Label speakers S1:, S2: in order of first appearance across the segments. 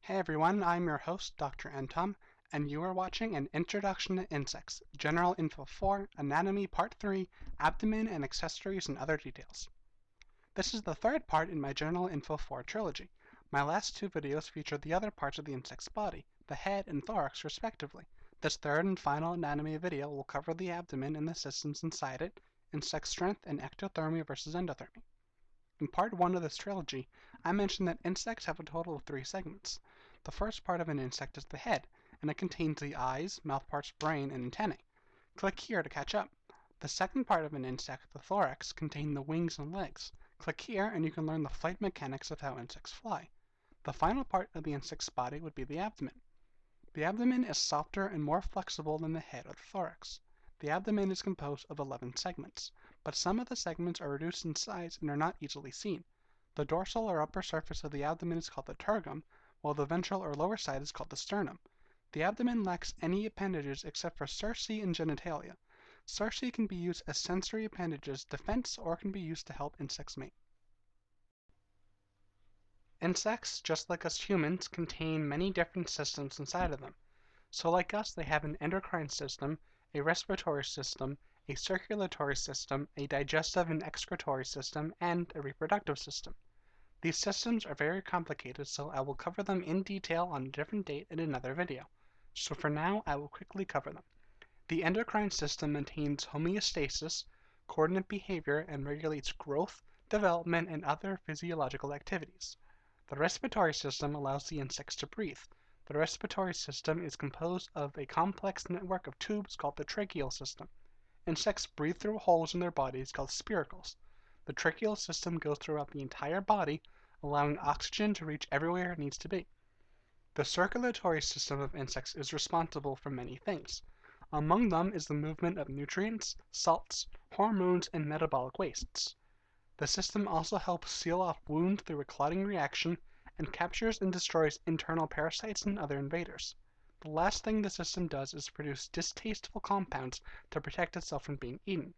S1: Hey everyone, I'm your host, Dr. Antom, and you are watching an Introduction to Insects, General Info 4, Anatomy Part 3, Abdomen and Accessories and Other Details. This is the third part in my General Info 4 trilogy. My last two videos featured the other parts of the insect's body, the head and thorax respectively. This third and final anatomy video will cover the abdomen and the systems inside it, insect strength, and ectothermy versus endothermy. In part 1 of this trilogy, I mentioned that insects have a total of 3 segments. The first part of an insect is the head, and it contains the eyes, mouthparts, brain, and antennae. Click here to catch up. The second part of an insect, the thorax, contains the wings and legs. Click here and you can learn the flight mechanics of how insects fly. The final part of the insect's body would be the abdomen. The abdomen is softer and more flexible than the head or the thorax. The abdomen is composed of 11 segments, but some of the segments are reduced in size and are not easily seen. The dorsal or upper surface of the abdomen is called the tergum, while the ventral or lower side is called the sternum. The abdomen lacks any appendages except for cerci and genitalia. Cerci can be used as sensory appendages, defense, or can be used to help insects mate. Insects, just like us humans, contain many different systems inside of them. So like us, they have an endocrine system, a respiratory system, a circulatory system, a digestive and excretory system, and a reproductive system. These systems are very complicated, so I will cover them in detail on a different date in another video. So for now, I will quickly cover them. The endocrine system maintains homeostasis, coordinate behavior, and regulates growth, development, and other physiological activities. The respiratory system allows the insects to breathe. The respiratory system is composed of a complex network of tubes called the tracheal system. Insects breathe through holes in their bodies called spiracles. The tracheal system goes throughout the entire body, allowing oxygen to reach everywhere it needs to be. The circulatory system of insects is responsible for many things. Among them is the movement of nutrients, salts, hormones, and metabolic wastes. The system also helps seal off wounds through a clotting reaction and captures and destroys internal parasites and other invaders. The last thing the system does is produce distasteful compounds to protect itself from being eaten.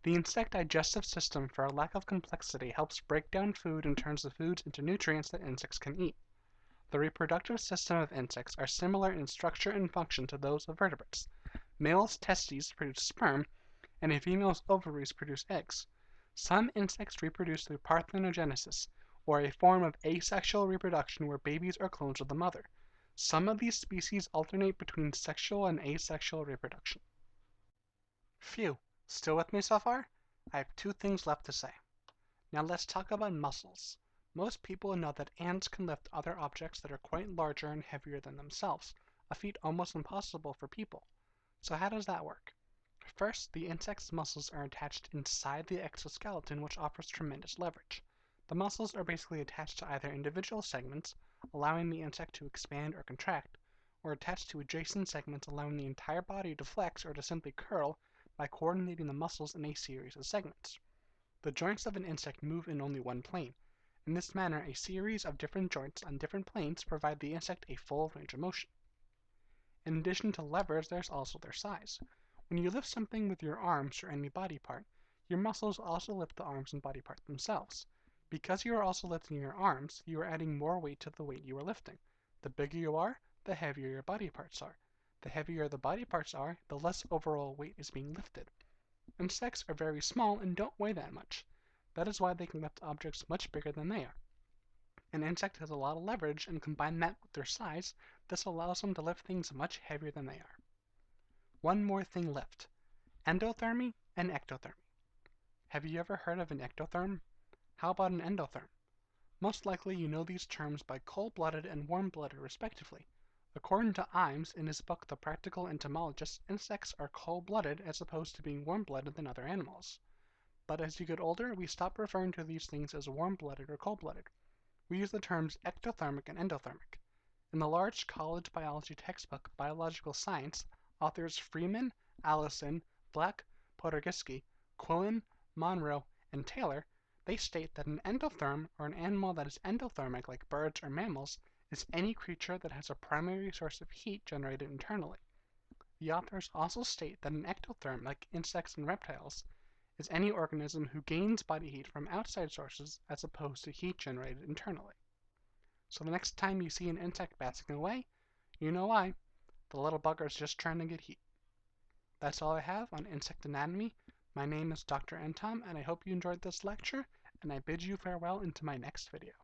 S1: The insect digestive system, for a lack of complexity, helps break down food and turns the foods into nutrients that insects can eat. The reproductive system of insects are similar in structure and function to those of vertebrates. Male's testes produce sperm, and a female's ovaries produce eggs. Some insects reproduce through parthenogenesis, or a form of asexual reproduction where babies are clones of the mother. Some of these species alternate between sexual and asexual reproduction. Phew, still with me so far? I have 2 things left to say. Now let's talk about muscles. Most people know that ants can lift other objects that are quite larger and heavier than themselves, a feat almost impossible for people. So how does that work? First, the insect's muscles are attached inside the exoskeleton, which offers tremendous leverage. The muscles are basically attached to either individual segments, allowing the insect to expand or contract, or attached to adjacent segments, allowing the entire body to flex or to simply curl by coordinating the muscles in a series of segments. The joints of an insect move in only one plane. In this manner, a series of different joints on different planes provide the insect a full range of motion. In addition to leverage, there's also their size. When you lift something with your arms or any body part, your muscles also lift the arms and body part themselves. Because you are also lifting your arms, you are adding more weight to the weight you are lifting. The bigger you are, the heavier your body parts are. The heavier the body parts are, the less overall weight is being lifted. Insects are very small and don't weigh that much. That is why they can lift objects much bigger than they are. An insect has a lot of leverage, and combine that with their size, this allows them to lift things much heavier than they are. One more thing left: endothermy and ectothermy. Have you ever heard of an ectotherm? How about an endotherm? Most likely you know these terms by cold-blooded and warm-blooded respectively. According to Imes in his book The Practical Entomologist, insects are cold-blooded as opposed to being warm-blooded than other animals. But as you get older, we stop referring to these things as warm-blooded or cold-blooded. We use the terms ectothermic and endothermic. In the large college biology textbook, Biological Science, authors Freeman, Allison, Black, Podorgsky, Quillen, Monroe, and Taylor, they state that an endotherm, or an animal that is endothermic like birds or mammals, is any creature that has a primary source of heat generated internally. The authors also state that an ectotherm, like insects and reptiles, is any organism who gains body heat from outside sources as opposed to heat generated internally. So the next time you see an insect basking away, you know why. The little bugger's just trying to get heat. That's all I have on insect anatomy. My name is Dr. Entom, and I hope you enjoyed this lecture, and I bid you farewell into my next video.